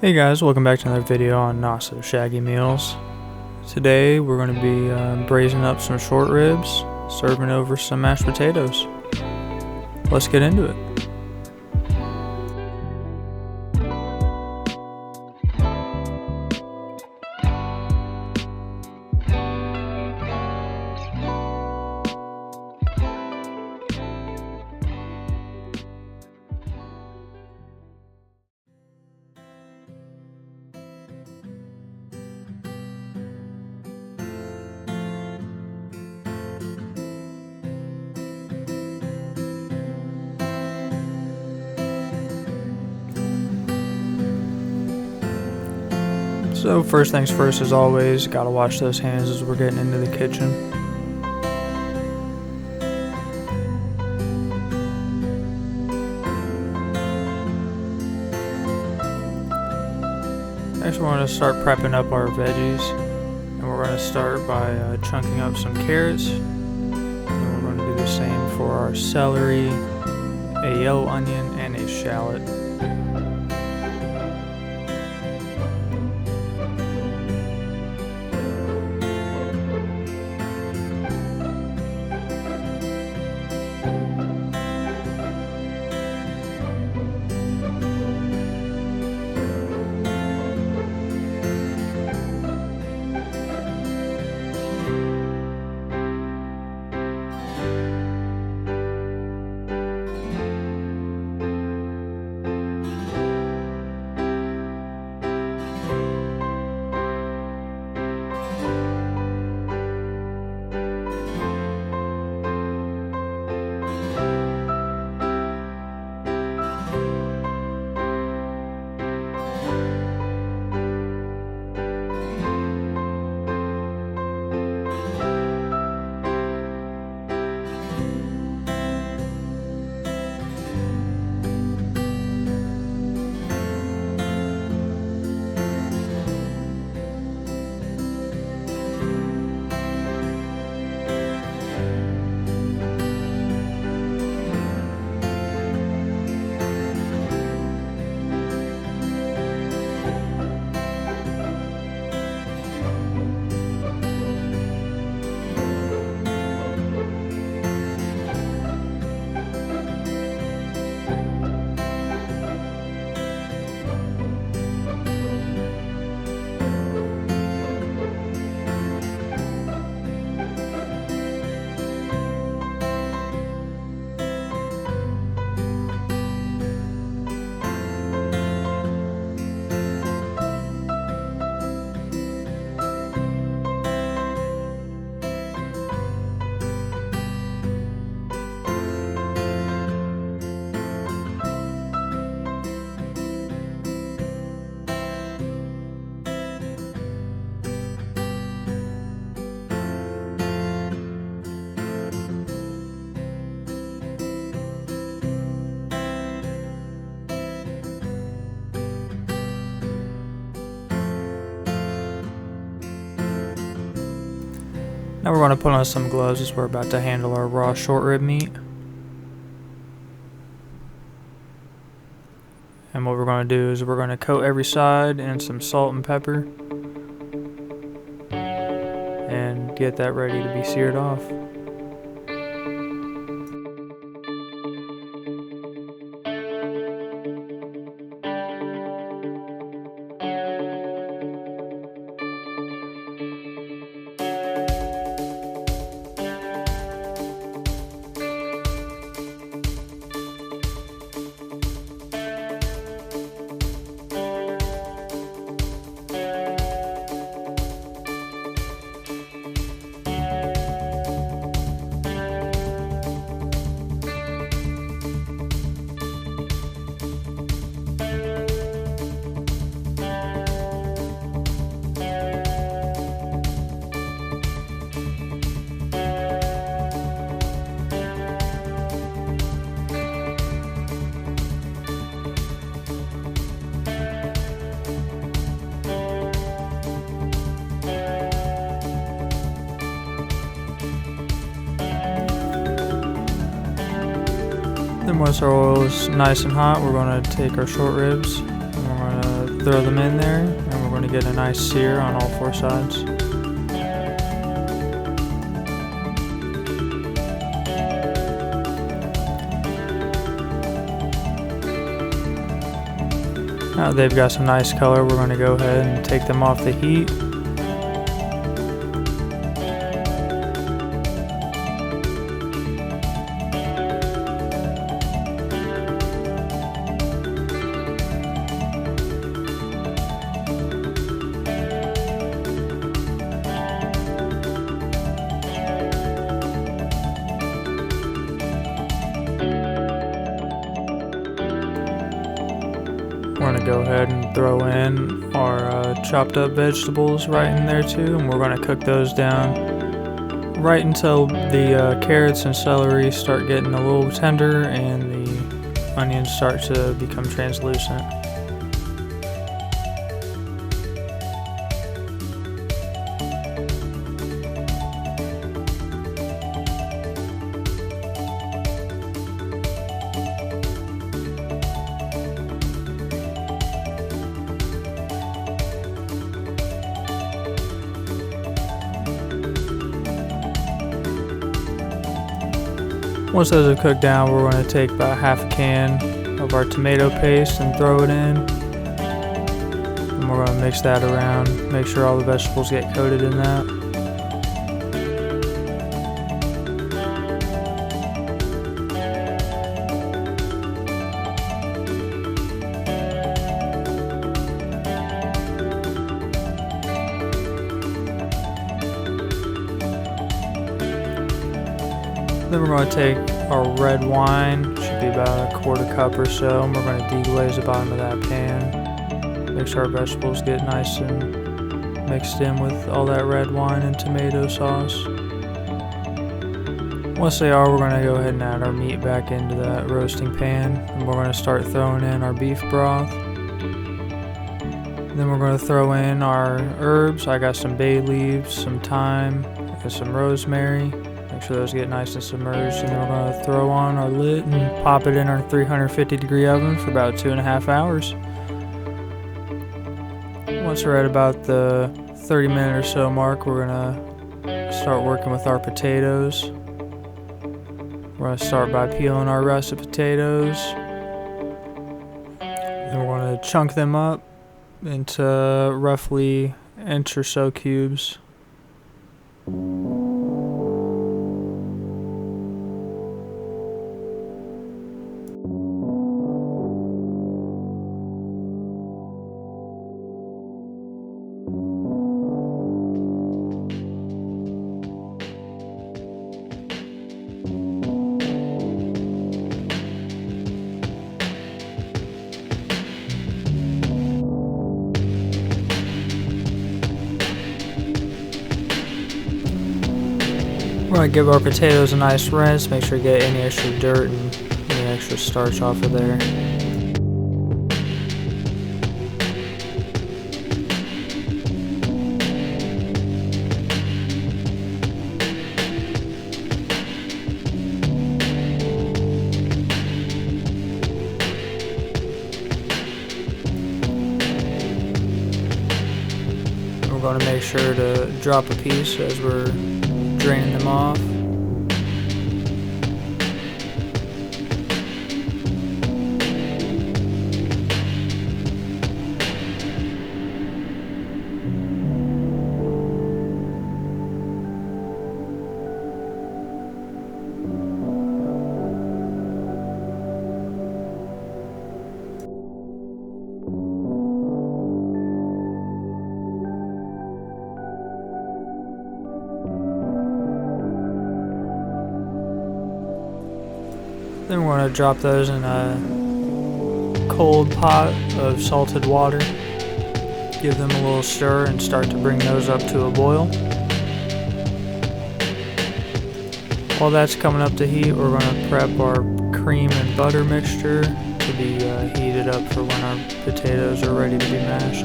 Hey guys, welcome back to another video on Not So Shaggy Meals. Today we're going to be braising up some short ribs, serving over some mashed potatoes. Let's get into it. So first things first, as always, gotta wash those hands as we're getting into the kitchen. Next we're going to start prepping up our veggies, and we're going to start by chunking up some carrots, and we're going to do the same for our celery, a yellow onion, and a shallot. Now we're going to put on some gloves as we're about to handle our raw short rib meat. And what we're going to do is we're going to coat every side in some salt and pepper and get that ready to be seared off. Then once our oil is nice and hot, we're going to take our short ribs and we're going to throw them in there, and we're going to get a nice sear on all 4 sides. Now they've got some nice color, we're going to go ahead and take them off the heat. We're going to go ahead and throw in our chopped up vegetables right in there too, and we're going to cook those down right until the carrots and celery start getting a little tender and the onions start to become translucent. Once those are cooked down, we're going to take about half a can of our tomato paste and throw it in. And we're going to mix that around, make sure all the vegetables get coated in that. Then we're going to take our red wine, should be about a 1/4 cup or so, and we're going to deglaze the bottom of that pan. Make sure our vegetables get nice and mixed in with all that red wine and tomato sauce. Once they are, we're going to go ahead and add our meat back into that roasting pan, and we're going to start throwing in our beef broth. Then we're going to throw in our herbs. I got some bay leaves, some thyme, and some rosemary. Make sure those get nice and submerged, and then we're going to throw on our lid and pop it in our 350-degree oven for about 2.5 hours. Once we're at about the 30-minute or so mark, we're going to start working with our potatoes. We're going to start by peeling our russet potatoes. Then we're going to chunk them up into roughly 1 inch or so cubes. We're going to give our potatoes a nice rinse, make sure you get any extra dirt and any extra starch off of there. We're going to make sure to drop a piece as we're draining them off. Then we're going to drop those in a cold pot of salted water. Give them a little stir and start to bring those up to a boil. While that's coming up to heat, we're going to prep our cream and butter mixture to be heated up for when our potatoes are ready to be mashed.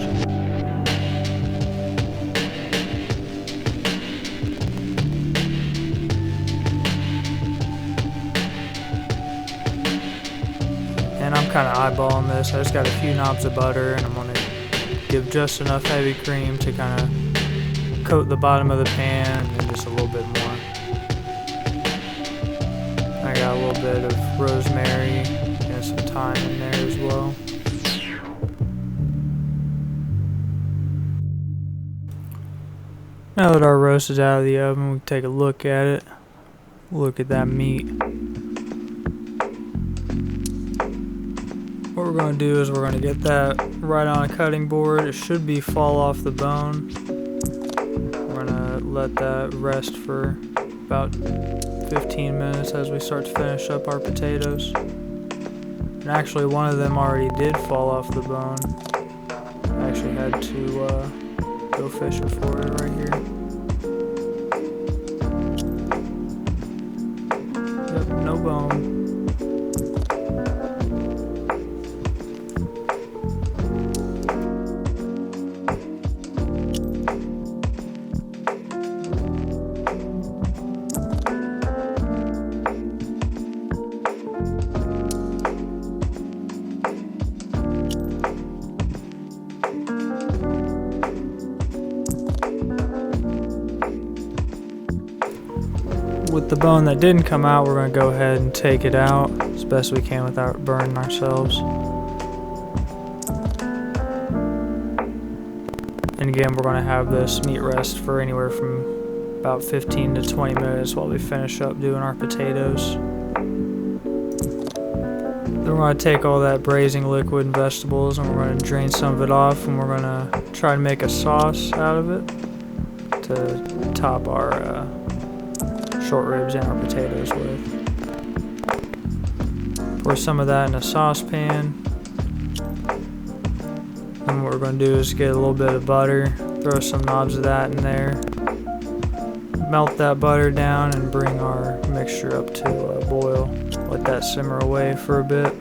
And I'm kind of eyeballing this. I just got a few knobs of butter and I'm going to give just enough heavy cream to kind of coat the bottom of the pan, and then just a little bit more. I got a little bit of rosemary and some thyme in there as well. Now that our roast is out of the oven, we can take a look at it. Look at that meat. What we're going to do is we're going to get that right on a cutting board. It should be fall off the bone. We're going to let that rest for about 15 minutes as we start to finish up our potatoes. And actually one of them already did fall off the bone. I actually had to go fishing for it right here. Yep, no bone. With the bone that didn't come out, we're going to go ahead and take it out as best we can without burning ourselves. And again, we're going to have this meat rest for anywhere from about 15 to 20 minutes while we finish up doing our potatoes. Then we're going to take all that braising liquid and vegetables, and we're going to drain some of it off, and we're going to try to make a sauce out of it to top our short ribs and our potatoes with. Pour some of that in a saucepan. And what we're going to do is get a little bit of butter, throw some knobs of that in there, melt that butter down, and bring our mixture up to a boil. Let that simmer away for a bit.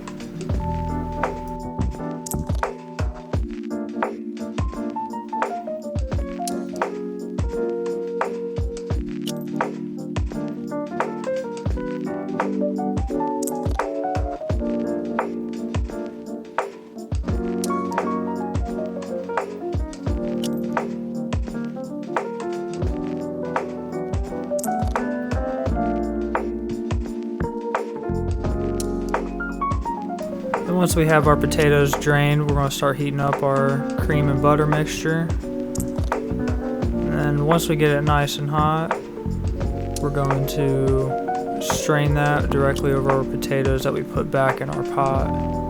And once we have our potatoes drained, we're going to start heating up our cream and butter mixture. And then once we get it nice and hot, we're going to strain that directly over our potatoes that we put back in our pot.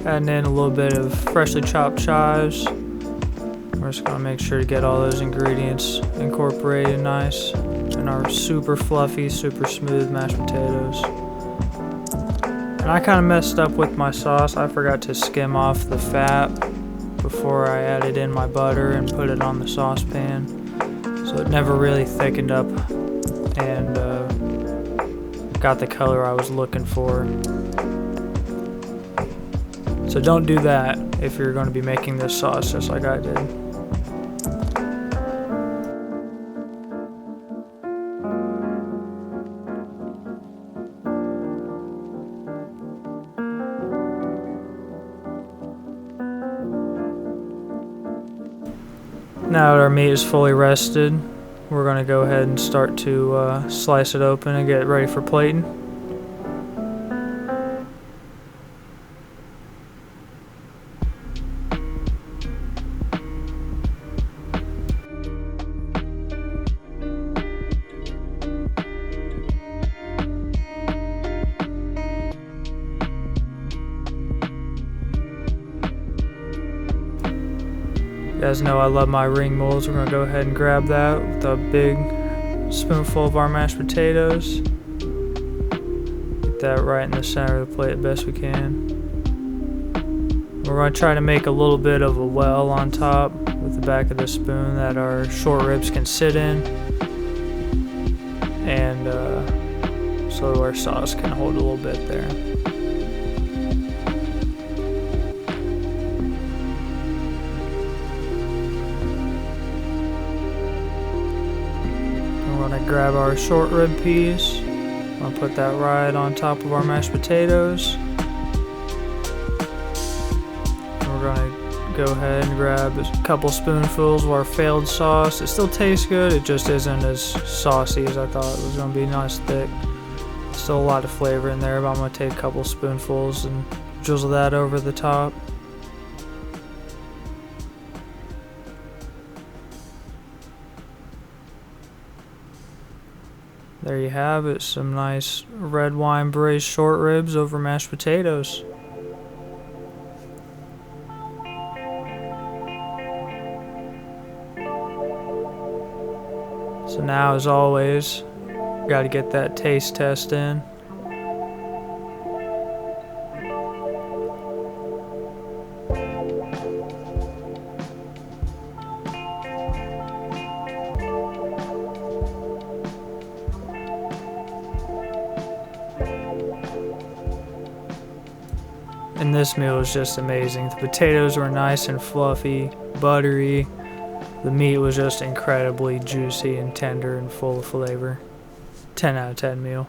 Adding in a little bit of freshly chopped chives. We're just going to make sure to get all those ingredients incorporated nice in our super fluffy, super smooth mashed potatoes. And I kind of messed up with my sauce. I forgot to skim off the fat before I added in my butter and put it on the saucepan. So it never really thickened up and got the color I was looking for. So don't do that if you're going to be making this sauce just like I did. Now that our meat is fully rested, we're going to go ahead and start to slice it open and get it ready for plating. You guys know I love my ring molds. We're going to go ahead and grab that with a big spoonful of our mashed potatoes. Get that right in the center of the plate as best we can. We're going to try to make a little bit of a well on top with the back of the spoon that our short ribs can sit in, and so our sauce can hold a little bit there. We're going to grab our short rib piece. I'm going to put that right on top of our mashed potatoes. We're going to go ahead and grab a couple spoonfuls of our failed sauce. It still tastes good, it just isn't as saucy as I thought it was going to be. Nice thick. Still a lot of flavor in there, but I'm going to take a couple spoonfuls and drizzle that over the top. There you have it, some nice red wine braised short ribs over mashed potatoes. So now, as always, got to get that taste test in. And this meal was just amazing. The potatoes were nice and fluffy, buttery. The meat was just incredibly juicy and tender and full of flavor. 10 out of 10 meal.